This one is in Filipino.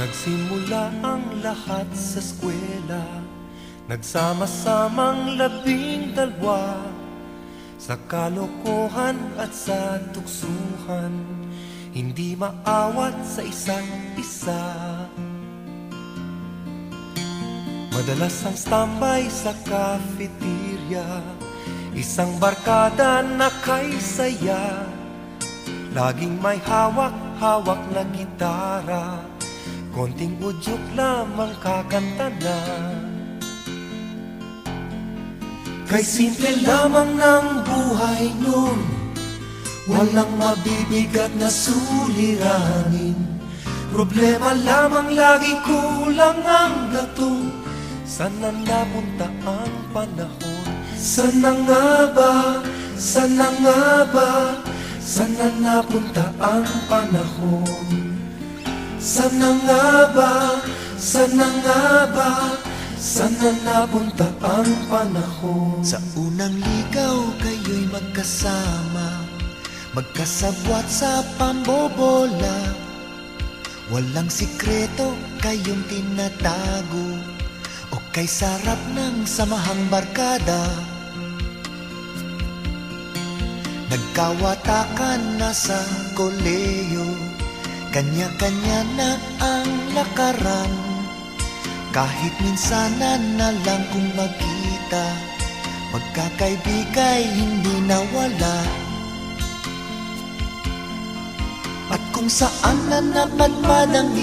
Nagsimula ang lahat sa eskwela, nagsama-samang 12, sa kalokohan at sa tuksuhan, hindi maawat sa isa't isa. Madalas ang standby sa cafeteria, isang barkada na kay saya, laging may hawak-hawak na gitara, konting udyok lamang kakanta na. Kay simple lamang ng buhay nun, walang mabibigat na suliranin. Problema lamang lagi, kulang ang gatong. Sana napunta ang panahon? Sana nga ba? Sana nga ba? Sana napunta ang panahon? Sana nga ba? Sana nga ba? Sana napunta ang panahon? Sa unang ligaw kayo'y magkasama, magkasabwat sa pambobola. Walang sikreto kayong tinatago, o kay sarap ng samahang barkada. Nagkawatakan na sa koleyo, kanya-kanya na ang lakaran. Kahit minsanan na lang kung magkita, magkakaibigay hindi nawala. At kung saan na napadpad ang